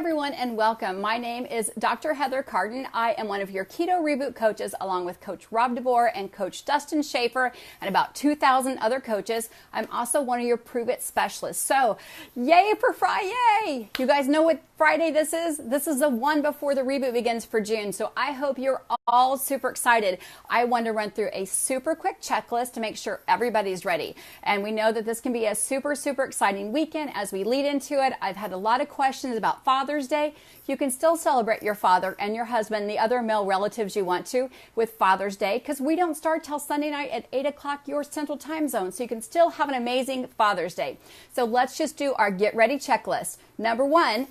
everyone, and welcome. My name is Dr. Heather Carden. I am one of your Keto Reboot coaches, along with Coach Rob DeBoer and Coach Dustin Schaefer and about 2,000 other coaches. I'm also one of your Prove It specialists. So, yay for Friday! You guys know what Friday this is? This is the one before the reboot begins for June. So I hope you're all super excited. I want to run through a super quick checklist to make sure everybody's ready. And we know that this can be a super exciting weekend as we lead into it. I've had a lot of questions about Father's Day. You can still celebrate your father and your husband, the other male relatives you want to, with Father's Day, because we don't start till Sunday night at 8 o'clock your Central Time Zone. So you can still have an amazing Father's Day. So let's just do our get ready checklist. Number one,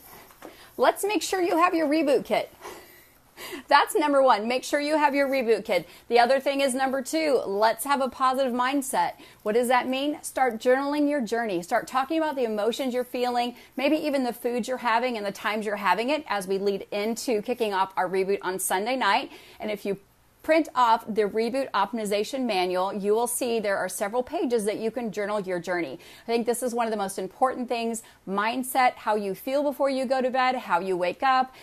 let's make sure you have your reboot kit. That's number one. Make sure you have your reboot kit. The other thing is number two, let's have a positive mindset. What does that mean? Start journaling your journey. Start talking about the emotions you're feeling, maybe even the foods you're having and the times you're having it as we lead into kicking off our reboot on Sunday night. And if you print off the Reboot Optimization Manual, you will see there are several pages that you can journal your journey. I think this is one of the most important things. Mindset, how you feel before you go to bed, how you wake up,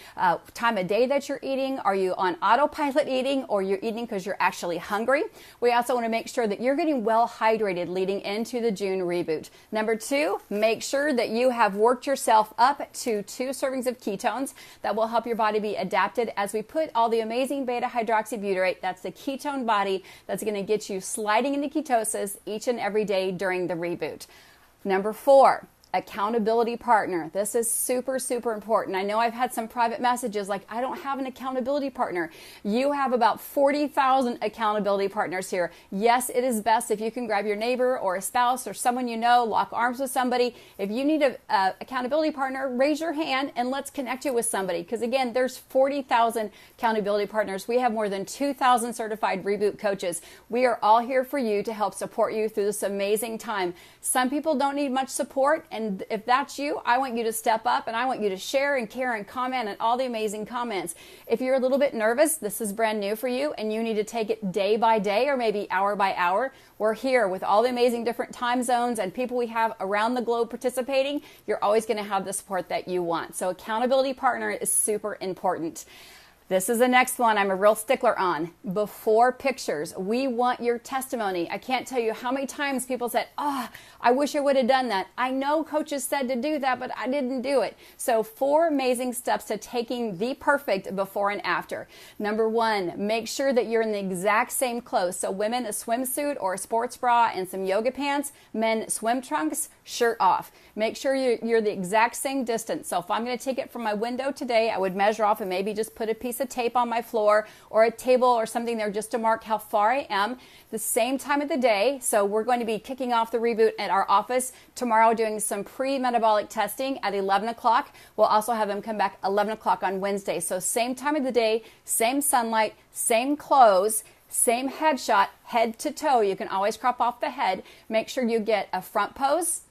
time of day that you're eating. Are you on autopilot eating, or you're eating because you're actually hungry? We also want to make sure that you're getting well hydrated leading into the June reboot. Number two, make sure that you have worked yourself up to 2 servings of ketones. That will help your body be adapted as we put all the amazing beta-hydroxybutyrate. That's the ketone body that's going to get you sliding into ketosis each and every day during the reboot. Number four, accountability partner. This is super important. I know I've had some private messages like, I don't have an accountability partner. You have about 40,000 accountability partners here. Yes, it is best if you can grab your neighbor or a spouse or someone you know, lock arms with somebody. If you need a accountability partner, raise your hand and let's connect you with somebody. Because again, there's 40,000 accountability partners. We have more than 2,000 certified reboot coaches. We are all here for you to help support you through this amazing time. Some people don't need much support, and if that's you, I want you to step up and I want you to share and care and comment on all the amazing comments. If you're a little bit nervous, this is brand new for you and you need to take it day by day or maybe hour by hour, we're here with all the amazing different time zones and people we have around the globe participating. You're always going to have the support that you want. So accountability partner is super important. This is the next one I'm a real stickler on. Before pictures. We want your testimony. I can't tell you how many times people said, I wish I would have done that. I know coaches said to do that, but I didn't do it. So 4 amazing steps to taking the perfect before and after. Number one, make sure that you're in the exact same clothes. So women, a swimsuit or a sports bra and some yoga pants. Men, swim trunks, shirt off. Make sure you're the exact same distance. So if I'm going to take it from my window today, I would measure off and maybe just put a piece of tape on my floor or a table or something there just to mark how far I am. The same time of the day. So we're going to be kicking off the reboot at our office tomorrow, doing some pre-metabolic testing at 11 o'clock. We'll also have them come back 11 o'clock on Wednesday. So same time of the day, same sunlight, same clothes, same headshot, head to toe. You can always crop off the head. Make sure you get a front pose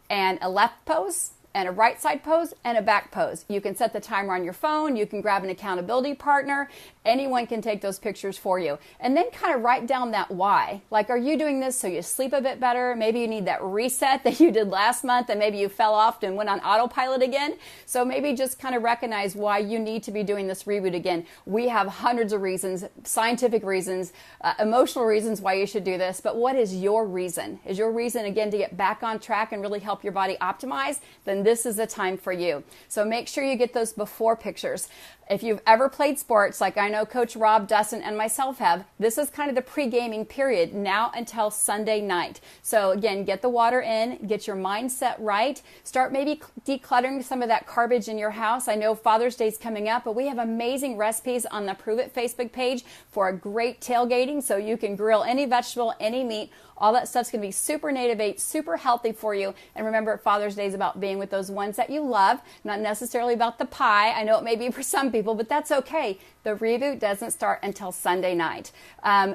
and a left pose and a right side pose and a back pose. You can set the timer on your phone. You can grab an accountability partner. Anyone can take those pictures for you. And then kind of write down that why. Like, are you doing this so you sleep a bit better? Maybe you need that reset that you did last month and maybe you fell off and went on autopilot again. So maybe just kind of recognize why you need to be doing this reboot again. We have hundreds of reasons, scientific reasons, emotional reasons why you should do this. But what is your reason? Is your reason, again, to get back on track and really help your body optimize? Then this is the time for you. So make sure you get those before pictures. If you've ever played sports, like I know Coach Rob, Dustin, and myself have, this is kind of the pre-gaming period now until Sunday night. So again, get the water in, get your mindset right, start maybe decluttering some of that garbage in your house. I know Father's Day is coming up, but we have amazing recipes on the Prove It Facebook page for a great tailgating, so you can grill any vegetable, any meat. All that stuff's going to be super native, super healthy for you. And remember, Father's Day is about being with those ones that you love, not necessarily about the pie. I know it may be for some people, but that's okay. The reboot doesn't start until Sunday night.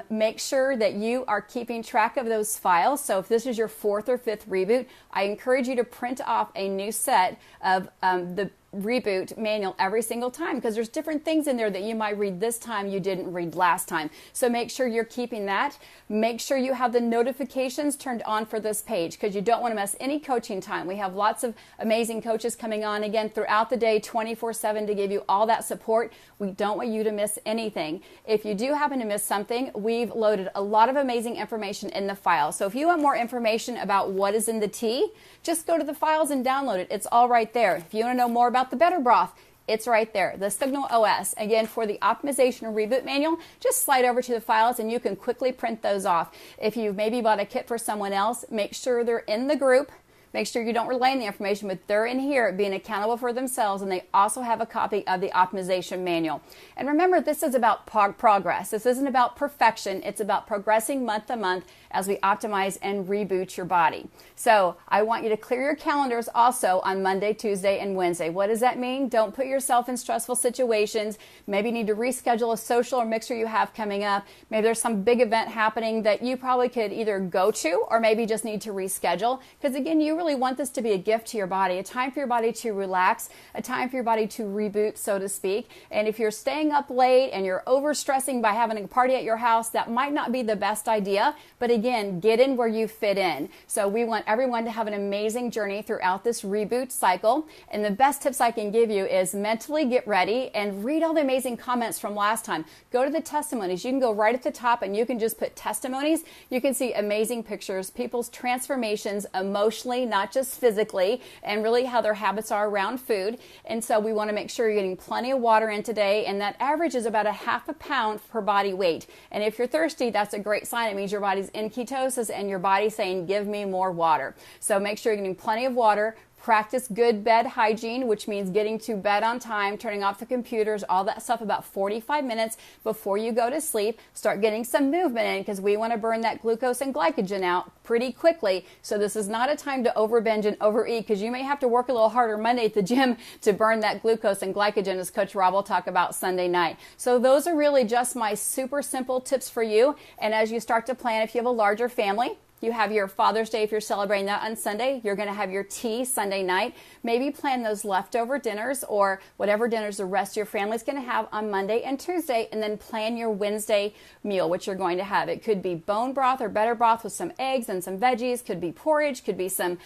Make sure that you are keeping track of those files. So if this is your 4th or 5th reboot, I encourage you to print off a new set of the Reboot manual every single time, because there's different things in there that you might read this time you didn't read last time. So make sure you're keeping that. Make sure you have the notifications turned on for this page, because you don't want to miss any coaching time. We have lots of amazing coaches coming on again throughout the day 24/7 to give you all that support. We don't want you to miss anything. If you do happen to miss something, we've loaded a lot of amazing information in the file. So if you want more information about what is in the tea, just go to the files and download it. It's all right there. If you want to know more about the Better Broth, it's right there. The Signal OS. Again, for the optimization and reboot manual, just slide over to the files and you can quickly print those off. If you've maybe bought a kit for someone else, make sure they're in the group. Make sure you don't relay the information, but they're in here being accountable for themselves, and they also have a copy of the optimization manual. And remember, this is about progress. This isn't about perfection. It's about progressing month to month as we optimize and reboot your body. So I want you to clear your calendars also on Monday, Tuesday, and Wednesday. What does that mean? Don't put yourself in stressful situations. Maybe you need to reschedule a social or mixer you have coming up. Maybe there's some big event happening that you probably could either go to or maybe just need to reschedule. Because again, you really want this to be a gift to your body, a time for your body to relax, a time for your body to reboot, so to speak. And if you're staying up late and you're overstressing by having a party at your house, that might not be the best idea. But again, get in where you fit in. So we want everyone to have an amazing journey throughout this reboot cycle. And the best tips I can give you is mentally get ready and read all the amazing comments from last time. Go to the testimonies. You can go right at the top and you can just put testimonies. You can see amazing pictures, people's transformations emotionally, not just physically, and really how their habits are around food. And so we want to make sure you're getting plenty of water in today, and that average is about a half a pound per body weight. And if you're thirsty, that's a great sign. It means your body's in ketosis and your body's saying, give me more water. So make sure you're getting plenty of water. Practice good bed hygiene, which means getting to bed on time, turning off the computers, all that stuff about 45 minutes before you go to sleep. Start getting some movement in, because we want to burn that glucose and glycogen out pretty quickly. So this is not a time to overbinge and overeat, because you may have to work a little harder Monday at the gym to burn that glucose and glycogen, as Coach Rob will talk about Sunday night. So those are really just my super simple tips for you. And as you start to plan, if you have a larger family, you have your Father's Day if you're celebrating that on Sunday. You're going to have your tea Sunday night. Maybe plan those leftover dinners or whatever dinners the rest of your family's going to have on Monday and Tuesday, and then plan your Wednesday meal, which you're going to have. It could be bone broth or better broth with some eggs and some veggies. Could be porridge. Could be some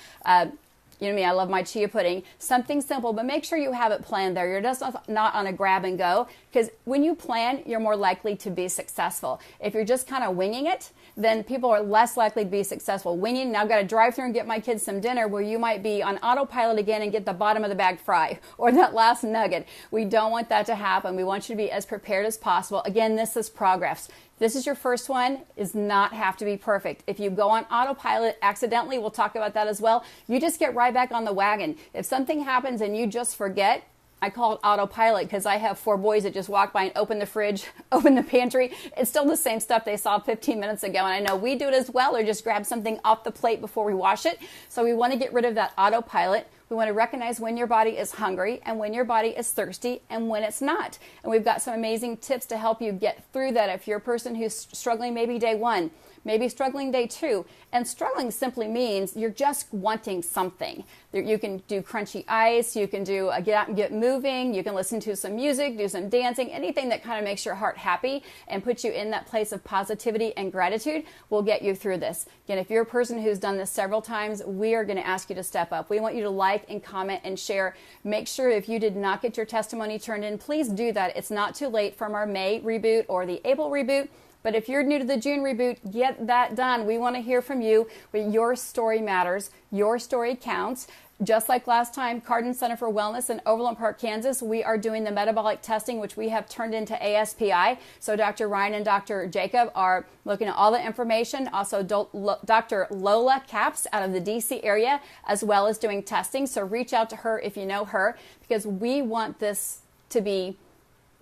you know me, I love my chia pudding. Something simple, but make sure you have it planned there. You're just not on a grab and go, because when you plan, you're more likely to be successful. If you're just kind of winging it, then people are less likely to be successful. Winging, now I've got to drive through and get my kids some dinner, where you might be on autopilot again and get the bottom of the bag fry or that last nugget. We don't want that to happen. We want you to be as prepared as possible. Again, this is progress. This is your first one, is not have to be perfect. If you go on autopilot accidentally, we'll talk about that as well, you just get right back on the wagon. If something happens and you just forget, I call it autopilot, because I have 4 boys that just walk by and open the fridge, open the pantry. It's still the same stuff they saw 15 minutes ago. And I know we do it as well, or just grab something off the plate before we wash it. So we want to get rid of that autopilot. We want to recognize when your body is hungry and when your body is thirsty and when it's not. And we've got some amazing tips to help you get through that. If you're a person who's struggling maybe day 1, maybe struggling day 2. And struggling simply means you're just wanting something. You can do crunchy ice, you can do get out and get moving, you can listen to some music, do some dancing, anything that kind of makes your heart happy and puts you in that place of positivity and gratitude will get you through this. Again, if you're a person who's done this several times, we are going to ask you to step up. We want you to like and comment and share. Make sure if you did not get your testimony turned in, please do that. It's not too late from our May reboot or the April reboot. But if you're new to the June reboot, get that done. We want to hear from you. Your story matters. Your story counts. Just like last time, Cardin Center for Wellness in Overland Park, Kansas, we are doing the metabolic testing, which we have turned into ASPI. So Dr. Ryan and Dr. Jacob are looking at all the information. Also, Dr. Lola Capps out of the DC area, as well as doing testing. So reach out to her if you know her, because we want this to be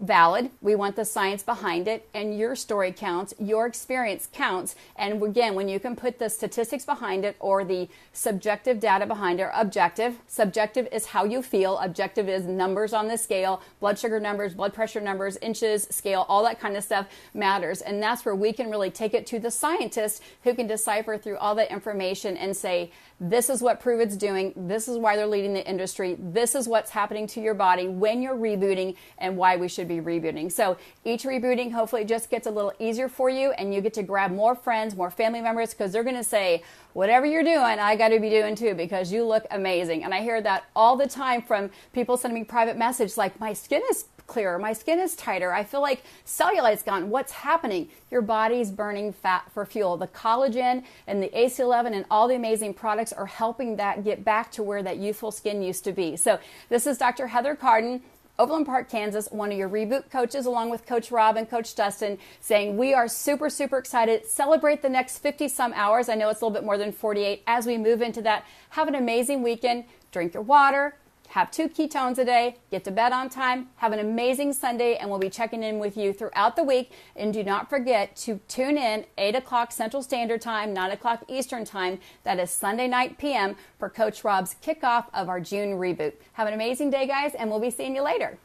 valid. We want the science behind it, and your story counts, your experience counts. And again, when you can put the statistics behind it or the subjective data behind it, or objective. Subjective is how you feel. Objective is numbers on the scale, blood sugar numbers, blood pressure numbers, inches, scale, all that kind of stuff matters. And that's where we can really take it to the scientist who can decipher through all that information and say, This is what Prove It's doing. This is why they're leading the industry. This is what's happening to your body when you're rebooting and why we should be rebooting. So each rebooting hopefully just gets a little easier for you, and you get to grab more friends, more family members, because they're going to say, whatever you're doing, I got to be doing too, because you look amazing. And I hear that all the time from people sending me private messages like, my skin is clearer, my skin is tighter, I feel like cellulite's gone. What's happening? Your body's burning fat for fuel. The collagen and the AC11 and all the amazing products are helping that get back to where that youthful skin used to be. So this is Dr. Heather Carden, Overland Park, Kansas, one of your Reboot coaches, along with Coach Rob and Coach Dustin, saying we are super, super excited. Celebrate the next 50-some hours. I know it's a little bit more than 48 as we move into that. Have an amazing weekend. Drink your water. Have 2 ketones a day, get to bed on time, have an amazing Sunday, and we'll be checking in with you throughout the week. And do not forget to tune in 8 o'clock Central Standard Time, 9 o'clock Eastern Time. That is Sunday night PM for Coach Rob's kickoff of our June Reboot. Have an amazing day, guys, and we'll be seeing you later.